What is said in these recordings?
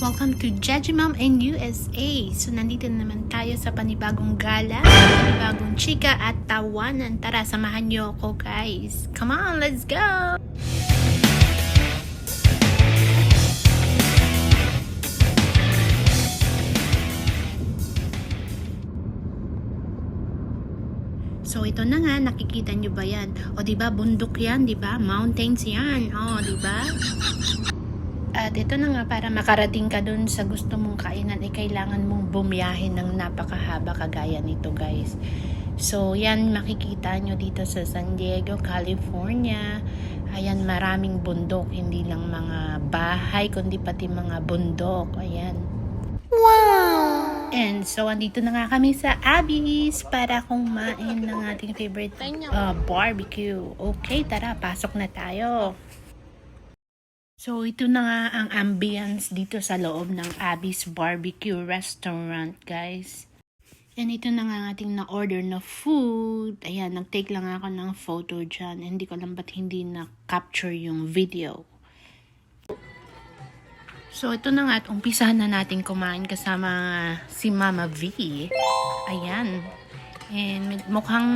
Welcome to Jejimam in USA. So nandito naman tayo sa panibagong gala, panibagong chika at tawanan. Tara, samahan niyo ako guys. Come on, let's go! So ito na nga, nakikita niyo ba yan? O diba, bundok yan, diba? Mountains yan, o diba? At ito na nga, para makarating ka dun sa gusto mong kainan, kailangan mong bumiyahin ng napakahaba kagaya nito guys. So yan, makikita nyo dito sa San Diego, California. Ayan, maraming bundok, hindi lang mga bahay, kundi pati mga bundok. Ayan. Wow! And so, andito na nga kami sa Abby's para kumain ng ating favorite barbecue. Okay, tara, pasok na tayo. So, ito na nga ang ambience dito sa loob ng Abby's Barbecue Restaurant, guys. And ito na nga ang ating na-order na food. Ayan, nag-take lang ako ng photo dyan. Hindi ko alam ba't hindi na-capture yung video. So, ito na nga at umpisahan na natin kumain kasama si Mama V. Ayan. And mukhang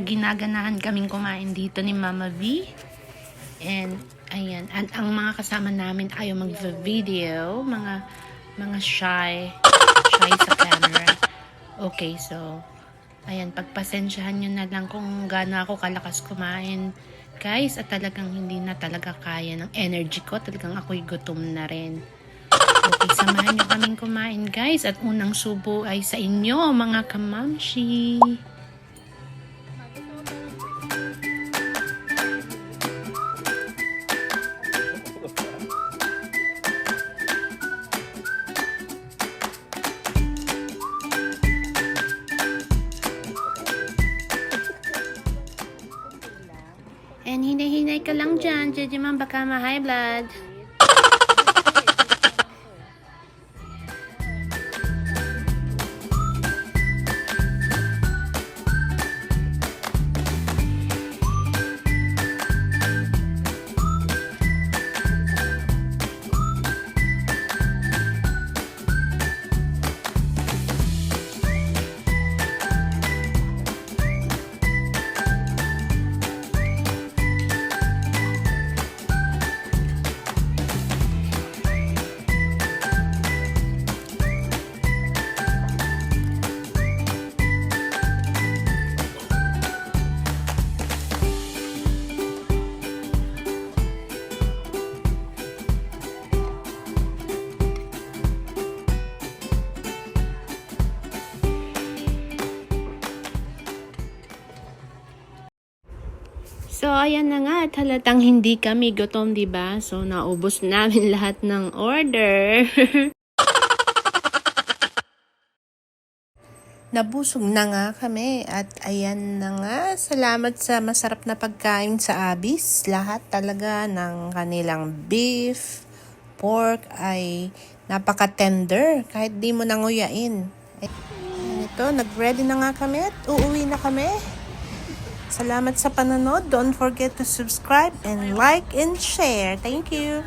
ginaganahan kaming kumain dito ni Mama V. And ayan, at ang mga kasama namin ayaw mag-video, mga shy sa camera. Okay, so ayan, pagpasensyahan nyo na lang kung gaano ako kalakas kumain guys, at talagang hindi na talaga kaya ng energy ko, talagang ako'y gutom na rin. Okay, samahan nyo kaming kumain guys, at unang subo ay sa inyo mga kamamshi. And hinay-hinay ka lang dyan, Jejimam, baka ma-high blood. So, ayan na nga, halatang hindi kami gutom, diba? So, naubos namin lahat ng order. Nabusog na nga kami at ayan na nga, salamat sa masarap na pagkain sa Abby's. Lahat talaga ng kanilang beef, pork ay napaka-tender kahit di mo nanguyain. Ito, nag-ready na nga kami at uuwi na kami. Salamat sa panonood. Don't forget to subscribe and like and share. Thank you.